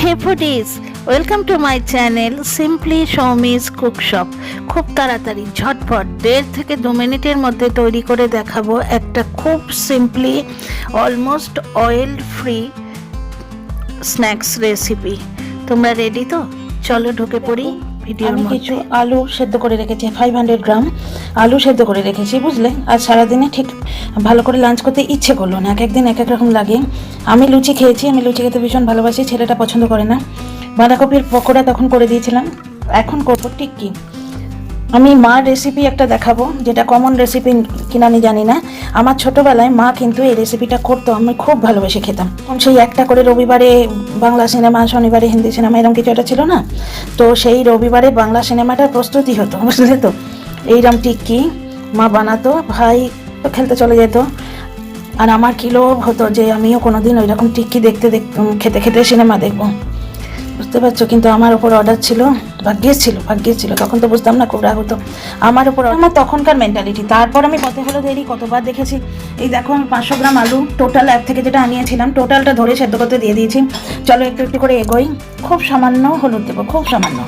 Hey foodies, welcome to my channel Simply Showmi's Cook Shop। খুব তাড়াতাড়ি ঝটপট 1.5 থেকে 2 মিনিটের মধ্যে তৈরি করে দেখাবো একটা খুব simply almost oil free snacks recipe. তোমরা রেডি তো? চলো ঢুকে পড়ি ভিডিওর মধ্যে। কিছু আলু সেদ্ধ করে রেখেছি, 500 গ্রাম আলু সেদ্ধ করে রেখেছি, বুঝলে? আজ সারাদিনে ঠিক ভালো করে লাঞ্চ করতে ইচ্ছে করলো না, এক একদিন এক এক রকম লাগে। আমি লুচি খেয়েছি, আমি লুচি খেতে ভীষণ ভালোবাসি, ছেলেটা পছন্দ করে না। বাঁধাকপির পকোড়া তখন করে দিয়েছিলাম, এখন করবো টিক্কি। আমি মার রেসিপি একটা দেখাবো, যেটা কমন রেসিপি কিনা আমি জানি না। আমার ছোটোবেলায় মা কিন্তু এই রেসিপিটা করতো, আমি খুব ভালোবেসে খেতাম। সেই একটা করে রবিবারে বাংলা সিনেমা, শনিবারে হিন্দি সিনেমা, এরকম কিছু একটা ছিল না? তো সেই রবিবারে বাংলা সিনেমাটার প্রস্তুতি হতো, বুঝলে তো? এইরকম টিক্কি মা বানাতো, ভাই তো খেলতে চলে যেত। আর আমার কি লোভ হতো যে আমিও কোনোদিন ওই রকম টিক্কি খেতে খেতে সিনেমা দেখবো, বুঝতে পারছো? কিন্তু আমার ওপর অর্ডার ছিল, ভাগ্যের ছিল। তখন তো বুঝতাম না, খুব রাগ হতো আমার ওপর, আমার তখনকার মেন্টালিটি। তারপর আমি কত হলো দেরি, কতবার দেখেছি। এই দেখো, আমি 500 গ্রাম আলু টোটাল অ্যাপ থেকে যেটা আনিয়েছিলাম, টোটালটা ধরে সেদ্ধ করতে দিয়ে দিয়েছি। চলো একটু একটু করে এগোই। খুব সামান্য হলুদ দেবো, খুব সামান্য।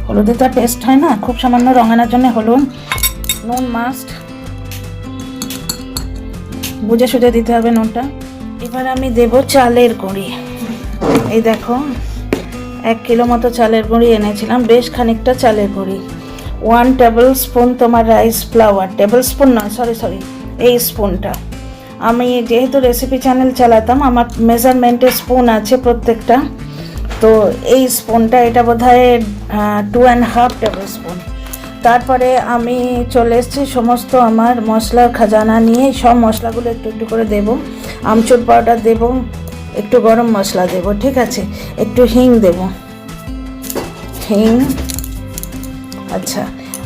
হলুদে তো আর টেস্ট হয় না, খুব সামান্য রং আনার জন্য হলুদ। নুন মাস্ট, বুঝে সুঝে দিতে হবে নুনটা। এবার আমি দেবো চালের গুঁড়ি। এই দেখো, 1 কিলো মতো চালের গুঁড়ি এনেছিলাম, বেশ খানিকটা চালের গুঁড়ি। 1 টেবিল স্পুন তোমার রাইস ফ্লাওয়ার, টেবিল স্পুন নয়, সরি, এই স্পুনটা। আমি যেহেতু রেসিপি চ্যানেল চালাতাম, আমার মেজারমেন্টের স্পুন আছে প্রত্যেকটা। তো এই স্পুনটা, এটা বোধহয় 2.5 টেবিল স্পুন। তারপরে আমি চলে এসেছি সমস্ত আমার মশলার খাজানা নিয়ে। সব মশলাগুলো একটু একটু করে দেবো। আমচুর পাউডার দেবো, একটু গরম মশলা দেবো, ঠিক আছে? একটু হিং দেবো, হিং। আচ্ছা,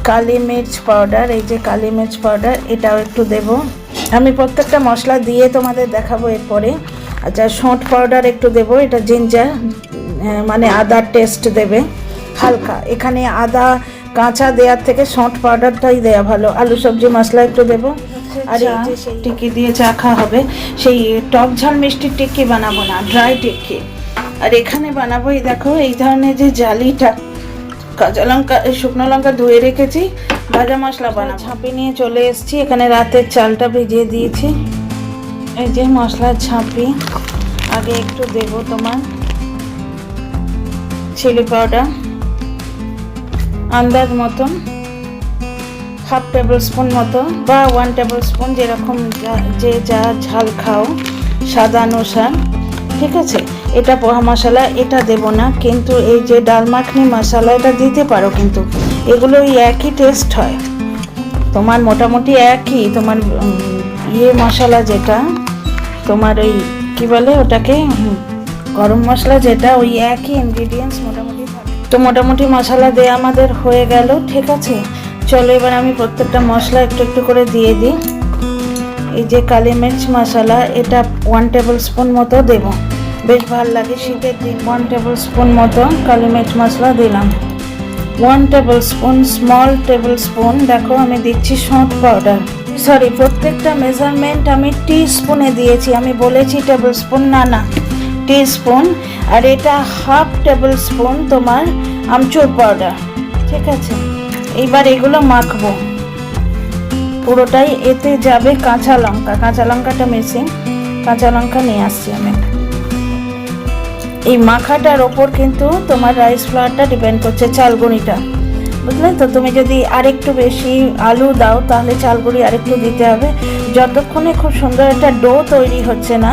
কালি মির্চ পাউডার, এই যে কালি মির্চ পাউডার, এটাও একটু দেবো। আমি প্রত্যেকটা মশলা দিয়ে তোমাদের দেখাবো এরপরে। আচ্ছা, শোঁঠ পাউডার একটু দেবো, এটা জিঞ্জার মানে আদার টেস্ট দেবে হালকা। এখানে আদা কাঁচা দেওয়ার থেকে শোঁঠ পাউডারটাই দেওয়া ভালো। আলু সবজি মশলা একটু দেবো। আর এই যে সেই টিক্কি দিয়ে চা খাওয়া হবে, সেই টক ঝাল মিষ্টির টিক্কি বানাবো না, ড্রাই টিক্কি। আর এখানে বানাবো, এই দেখো, এই ধরনের যে জালিটা, কাঁচা লঙ্কা, শুকনো লঙ্কা ধুয়ে রেখেছি, ভাজা মশলা বানাবো। ঝাঁপি নিয়ে চলে এসেছি, এখানে রাতের চালটা ভিজিয়ে দিয়েছি। এই যে মশলার ঝাঁপি, আগে একটু দেবো তোমার চিলি পাউডার আন্দাজ মতন, 1/2 টেবিল স্পুন মতো বা 1 টেবিল স্পুন, যেরকম যে যা ঝাল খাও স্বাদ অনুসার, ঠিক আছে? এটা পোহা মশলা, এটা দেব না, কিন্তু এই যে ডাল মাখনি মশলা, এটা দিতে পারো, কিন্তু এগুলো ওই একই টেস্ট হয় তোমার, মোটামুটি একই। তোমার মশলা যেটা তোমার ওই কি বলে ওটাকে, গরম মশলা যেটা, ওই একই ইনগ্রিডিয়েন্টস মোটামুটি থাকে। তো মোটামুটি মশলা দেয়া আমাদের হয়ে গেল, ঠিক আছে? চলো এবার আমি প্রত্যেকটা মশলা একটু একটু করে দিয়ে দিই। এই যে কালি মির্চ মশলা, এটা 1 টেবিল স্পুন মতো দেবো, বেশ ভালো লাগে শীতের দিন। 1 টেবিল স্পুন মতো কালি মির্চ মশলা দিলাম। 1 table spoon, small table spoon, দেখো আমি দিচ্ছি শোঁঠ পাউডার। সরি, প্রত্যেকটা মেজারমেন্ট আমি টি স্পুনে দিয়েছি, আমি বলেছি টেবিল স্পুন, না টি স্পুন। আর এটা 1/2 টেবিল স্পুন তোমার আমচুর পাউডার, ঠিক আছে? এইবার এগুলো মাখবো পুরোটাই। এতে যাবে কাঁচা লঙ্কাটা মিশিয়ে, কাঁচা লঙ্কা নিয়ে আসছি আমি। এই মাখাটার ওপর কিন্তু তোমার রাইস ফ্লাওয়ারটা ডিপেন্ড করছে, চালগুঁড়িটা, বুঝলে তো? তুমি যদি আরেকটু বেশি আলু দাও, তাহলে চালগুঁড়ি আরেকটু দিতে হবে। যতক্ষণে খুব সুন্দর একটা ডো তৈরি হচ্ছে না,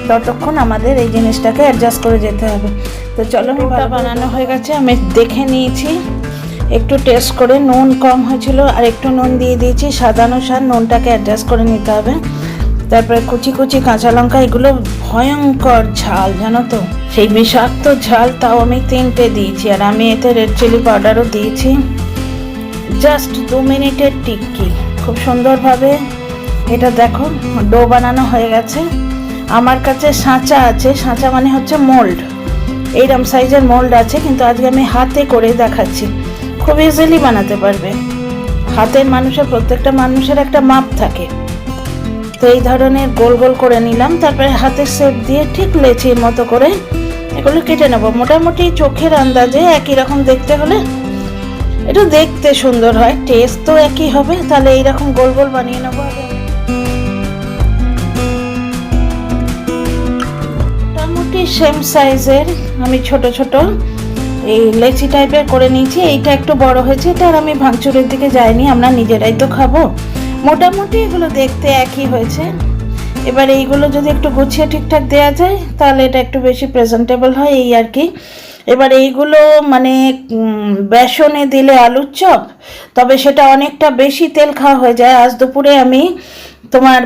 ততক্ষণ আমাদের এই জিনিসটাকে অ্যাডজাস্ট করে যেতে হবে। তো চলো, ডোটা বানানো হয়ে গেছে, আমি দেখে নিয়েছি, একটু টেস্ট করে নুন কম হয়েছিল, আর একটু নুন দিয়ে দিয়েছি, স্বাদ অনুসার নুনটাকে অ্যাডজাস্ট করে নিতে হবে। তারপরে কুচি কুচি কাঁচা লঙ্কা, এগুলো ভয়ঙ্কর ঝাল, জানো তো? সেই বিষাক্ত ঝাল, তাও আমি 3টে দিয়েছি। আর আমি এতে রেড চিলি পাউডারও দিয়েছি। জাস্ট 2 মিনিটের টিক্কি, খুব সুন্দরভাবে। এটা দেখো, ডো বানানো হয়ে গেছে। আমার কাছে সাঁচা আছে, সাঁচা মানে হচ্ছে মোল্ড, এইরকম সাইজের মোল্ড আছে, কিন্তু আজকে আমি হাতে করে দেখাচ্ছি। খুব ইজিলি বানাতে পারবে। হাতের মানুষের, প্রত্যেকটা মানুষের একটা মাপ থাকে। তো এই ধরনের গোল গোল করে নিলাম, তারপরে হাতের শেপ দিয়ে ঠিক লেচির মতো করে এগুলো কেটে নেবো মোটামুটি চোখের আন্দাজে একই রকম দেখতে হলে, এটা দেখতে সুন্দর হয়, টেস্ট তো একই হবে। তাহলে এইরকম গোল গোল বানিয়ে নেবো। মোটামুটি সেম সাইজের আমি ছোট ছোট এই লেচি টাইপের করে নিয়েছি। এইটা একটু বড় হয়েছে, এটা আর আমি ভাঙচুরের দিকে যাইনি, আমরা নিজেরাই তো খাবো। মোটামুটি এগুলো দেখতে একই হয়েছে। এবার এইগুলো যদি একটু গুছিয়ে ঠিকঠাক দেওয়া যায় তাহলে এটা একটু বেশি প্রেজেন্টেবল হয়, এই আর কি। এবার এইগুলো মানে বেসনে দিলে আলুর চপ, তবে সেটা অনেকটা বেশি তেল খাওয়া হয়ে যায়। আজ দুপুরে আমি তোমার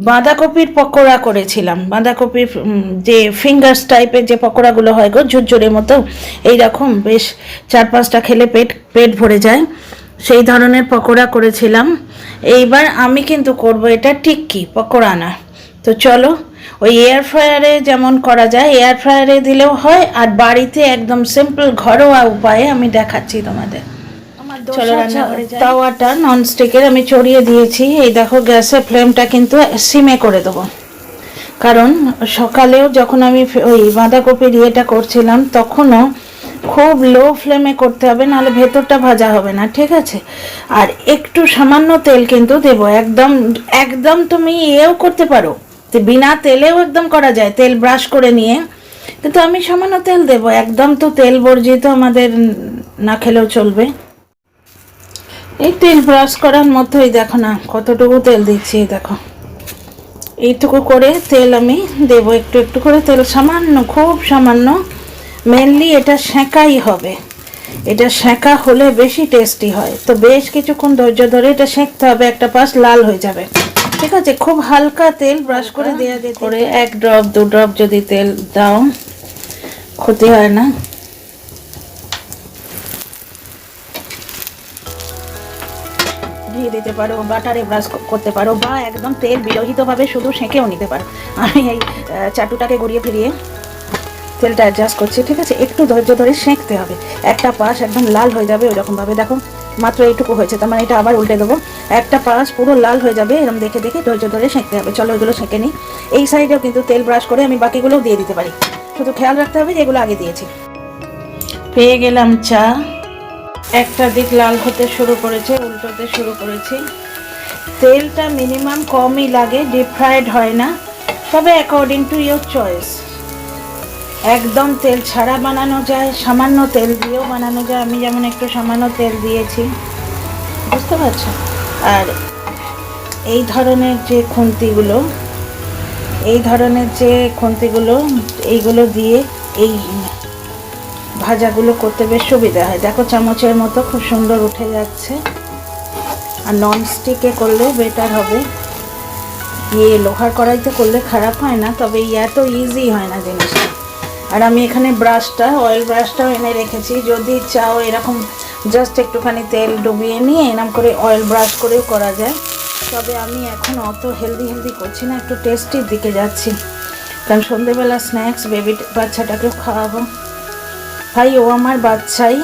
বাঁধাকপির পকোড়া করেছিলাম, বাঁধাকপির যে ফিঙ্গার্স টাইপের যে পকোড়াগুলো হয় গো, ঝুরঝুরের মতো, এইরকম বেশ 4-5টা খেলে পেট ভরে যায়, সেই ধরনের পকোড়া করেছিলাম। এইবার আমি কিন্তু করব এটা টিক্কি পকোড়া না। তো চলো, ওই এয়ার ফ্রায়ারে যেমন করা যায় এয়ার ফ্রায়ারে দিলেও হয়, আর বাড়িতে একদম সিম্পল ঘরোয়া উপায়ে আমি দেখাচ্ছি তোমাদের। চলো রান্নাঘরে যাই। তাওয়াটা ননস্টিকের আমি চড়িয়ে দিয়েছি। এই দেখো গ্যাসের ফ্লেমটা কিন্তু সিমে করে দেবো, কারণ সকালেও যখন আমি ওই বাঁধাকপির ইয়েটা করছিলাম তখনও খুব লো ফ্লেমে করতে হবে, নাহলে ভেতরটা ভাজা হবে না, ঠিক আছে। আর একটু সামান্য তেল কিন্তু দেবো, একদম একদম তুমি ইয়েও করতে পারো, বিনা তেলেও একদম করা যায়, তেল ব্রাশ করে নিয়ে, কিন্তু আমি সামান্য তেল দেবো। একদম তো তেল বর্জিত আমাদের না খেলেও চলবে। এই তেল ব্রাশ করার মতোই দেখো না কতটুকু তেল দিচ্ছি, দেখো এইটুকু করে তেল আমি দেবো, একটু একটু করে তেল, সামান্য, খুব সামান্য। মেনলি এটা সেঁকাই হবে, এটা সেঁকা হলে বেশি টেস্টি হয়। তো বেশ কিছুক্ষণ ধৈর্য ধরে এটা সেঁকতে হবে, একটা পাশ লাল হয়ে যাবে, ঠিক আছে। খুব হালকা তেল ব্রাশ করে দেওয়া যেতে করে 1 ড্রপ 2 ড্রপ যদি তেল দাও ক্ষতি হয় না। দিয়ে দিতে পারো, বাটারে ব্রাশ করতে পারো, বা একদম তেল বিরহিতভাবে শুধু সেঁকেও নিতে পারো। আমি এই চাটুটাকে গড়িয়ে ফিরিয়ে তেলটা অ্যাডজাস্ট করছি, ঠিক আছে। একটু ধৈর্য ধরে সেঁকতে হবে, একটা পাশ একদম লাল হয়ে যাবে ওইরকমভাবে। দেখো মাত্র এইটুকু হয়েছে, তার মানে এটা আবার উল্টে দেবো, একটা পাশ পুরো লাল হয়ে যাবে, এরকম দেখে দেখে ধৈর্য ধরে সেঁকতে হবে। চলো এগুলো সেঁকে নিই। এই সাইডেও কিন্তু তেল ব্রাশ করে আমি বাকিগুলোও দিয়ে দিতে পারি, শুধু খেয়াল রাখতে হবে যে এগুলো আগে দিয়েছি। পেয়ে গেলাম চা, একটা দিক লাল হতে শুরু করেছে, উল্টোতে শুরু করেছি। তেলটা মিনিমাম কমই লাগে, ডিপ ফ্রাইড হয় না, তবে অ্যাকর্ডিং টু ইয়োর চয়েস। একদম তেল ছাড়া বানানো যায়, সামান্য তেল দিয়েও বানানো যায়, আমি যেমন একটু সামান্য তেল দিয়েছি, বুঝতে পারছো। আর এই ধরনের যে খুন্তিগুলো, এইগুলো দিয়ে এই ভাজাগুলো করতে বেশ সুবিধা হয়। দেখো চামচের মতো খুব সুন্দর উঠে যাচ্ছে। আর ননস্টিকে করলে বেটার হবে, লোহার কড়াইতে করলে খারাপ হয় না, তবে এত ইজি হয় না জিনিসটা। আর আমি এখানে অয়েল ব্রাশটাও এনে রেখেছি, যদি চাও এরকম জাস্ট একটুখানি তেল ডুবিয়ে নিয়ে এরকম করে অয়েল ব্রাশ করেও করা যায়। তবে আমি এখন অত হেলদি করছি না, একটু টেস্টির দিকে যাচ্ছি, কারণ সন্ধেবেলা স্ন্যাক্স বাচ্চাটাকেও খাওয়াবো। ভাই ও আমার বাচ্চাই,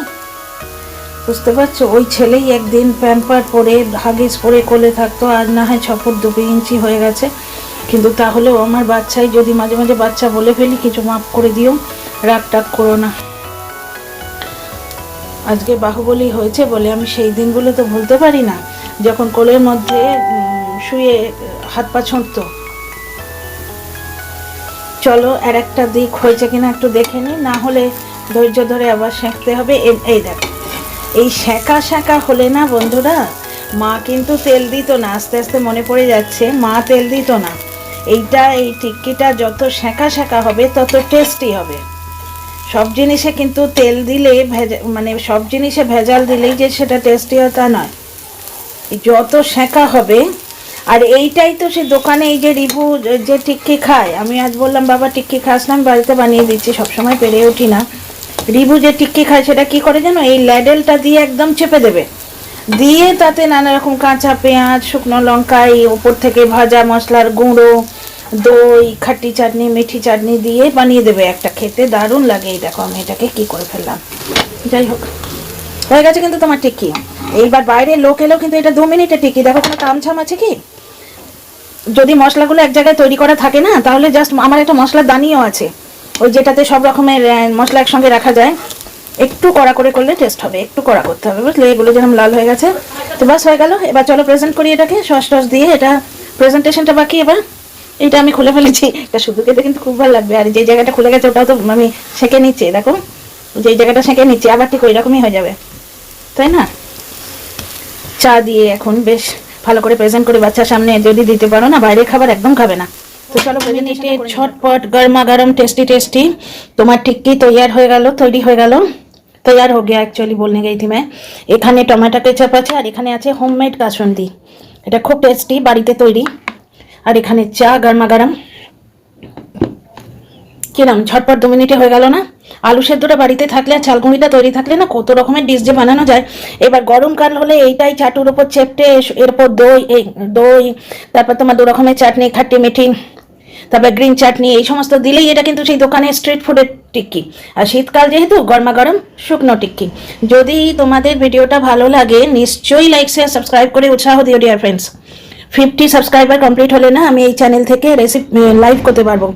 বুঝতে পারছো, ওই ছেলেই একদিন প্যাম্পার পরে হাগিস পরে কোলে থাকতো, আর না হয় 6 ফুট 2 ইঞ্চি হয়ে গেছে, কিন্তু তাহলেও আমার বাচ্চাই। যদি মাঝে মাঝে বাচ্চা বলে ফেলি কিছু মাফ করে দিও, রাগ টাগ করো না। আজকে বাহুবলী হয়েছে বলে আমি সেই দিনগুলো তো ভুলতে পারি না, যখন কোলের মধ্যে শুয়ে হাত পা ছুঁড়তো। চলো আর একটা দিক হয়েছে কিনা একটু দেখে নিই, না হলে ধৈর্য ধরে আবার সেঁকতে হবে। এই দেখো, এই সেঁকা হলে না বন্ধুরা, মা কিন্তু তেল দিত না, আস্তে আস্তে মনে পড়ে যাচ্ছে, মা তেল দিত না। এই টিক্কিটা যত সেঁকা হবে তত টেস্টি হবে। সব জিনিসে কিন্তু তেল দিলে মানে সব জিনিসে ভেজাল দিলেই যে সেটা টেস্টি হয় তা নয়, যত সেঁকা হবে। আর এইটাই তো সে দোকানে এই যে রিভু যে টিক্কি খায়, আমি আজ বললাম বাবা টিক্কি খাস না, আমি বাড়িতে বানিয়ে দিচ্ছি, সবসময় পেরে উঠি না। রিভু যে টিক্কি খায় সেটা কি করে জানো, এই ল্যাডেলটা দিয়ে একদম চেপে দেবে, দিয়ে তাতে নানা রকম কাঁচা পেঁয়াজ, শুকনো লঙ্কা, এই ওপর থেকে ভাজা মশলার গুঁড়ো, দই, খাটি চাটনি, মিঠি চাটনি দিয়ে বানিয়ে দেবে একটা, খেতে দারুণ লাগে। এই দেখো আমি এটাকে কি করে ফেললাম। যাই হোক, হয়ে গেছে কিন্তু তোমার টিক্কি। এইবার বাইরে লোক এলেও কিন্তু এটা 2 মিনিটে টিক্কি। দেখো কোনো কামছাম আছে কি? যদি মশলাগুলো এক জায়গায় তৈরি করা থাকে না, তাহলে জাস্ট আমার একটা মশলার দানিও আছে, ওই যেটাতে সব রকমের মশলা একসঙ্গে রাখা যায়, একটু কড়া করে করলে টেস্ট হবে, একটু কড়া করতে হবে, বুঝলে? এগুলো যেরকম লাল হয়ে গেছে, তো বাস হয়ে গেল। এবার চলো প্রেজেন্ট করি এটাকে সস টস দিয়ে। এটা প্রেজেন্টেশনটা বাকি। এবার এটা আমি খুলে ফেলেছি, এটা শুধু খেতে কিন্তু খুব ভালো লাগবে। আর যে জায়গাটা খুলে গেছে ওটাও তো আমি সেঁকে নিচ্ছি, দেখো যে জায়গাটা সেঁকে নিচ্ছি, আবার ঠিক ওই রকমই হয়ে যাবে, তাই না? চা দিয়ে এখন বেশ ভালো করে প্রেজেন্ট করে বাচ্চার সামনে যদি দিতে পারো না, বাইরের খাবার একদম খাবে না। तो चलो मिनटे झटपट गर्मा गर्म टेस्टी टेस्टी तुम्हार टिक्की तैयार हो गल, तैरी हो गल, तैयार हो गया एक्चुअली बोलने गई थी मैं। एखाने टमाटो केचाप आछे और एखाने आछे होममेड कासुंदी, এটা খুব টেস্টি, বাড়িতে তৈরি। আর এখানে চা গরমা গরম। কিরম ঝটপট 2 মিনিটে হয়ে গেল না? আলু সেদ্ধটা বাড়িতে থাকলে আর চালকুড়িটা তৈরি থাকলে না কত রকমের ডিশ যে বানানো যায়। এবার গরমকাল হলে এইটাই চাটুর উপর চেপটে, এরপর দই, তারপর তোমার 2 রকমের চাটনি, খাটি মিঠি, তারপর গ্রিন চাটনি, এই সমস্ত দিলেই এটা কিন্তু সেই দোকানে স্ট্রিট ফুডের টিক্কি। আর শীতকাল যেহেতু গরমা গরম শুকনো টিক্কি। যদি তোমাদের ভিডিওটা ভালো লাগে নিশ্চয়ই লাইক শেয়ার সাবস্ক্রাইব করে উৎসাহ দিও ডিয়ার ফ্রেন্ডস। 50 সাবস্ক্রাইবার কমপ্লিট হলে না আমি এই চ্যানেল থেকে রেসিপি লাইভ করতে পারবো।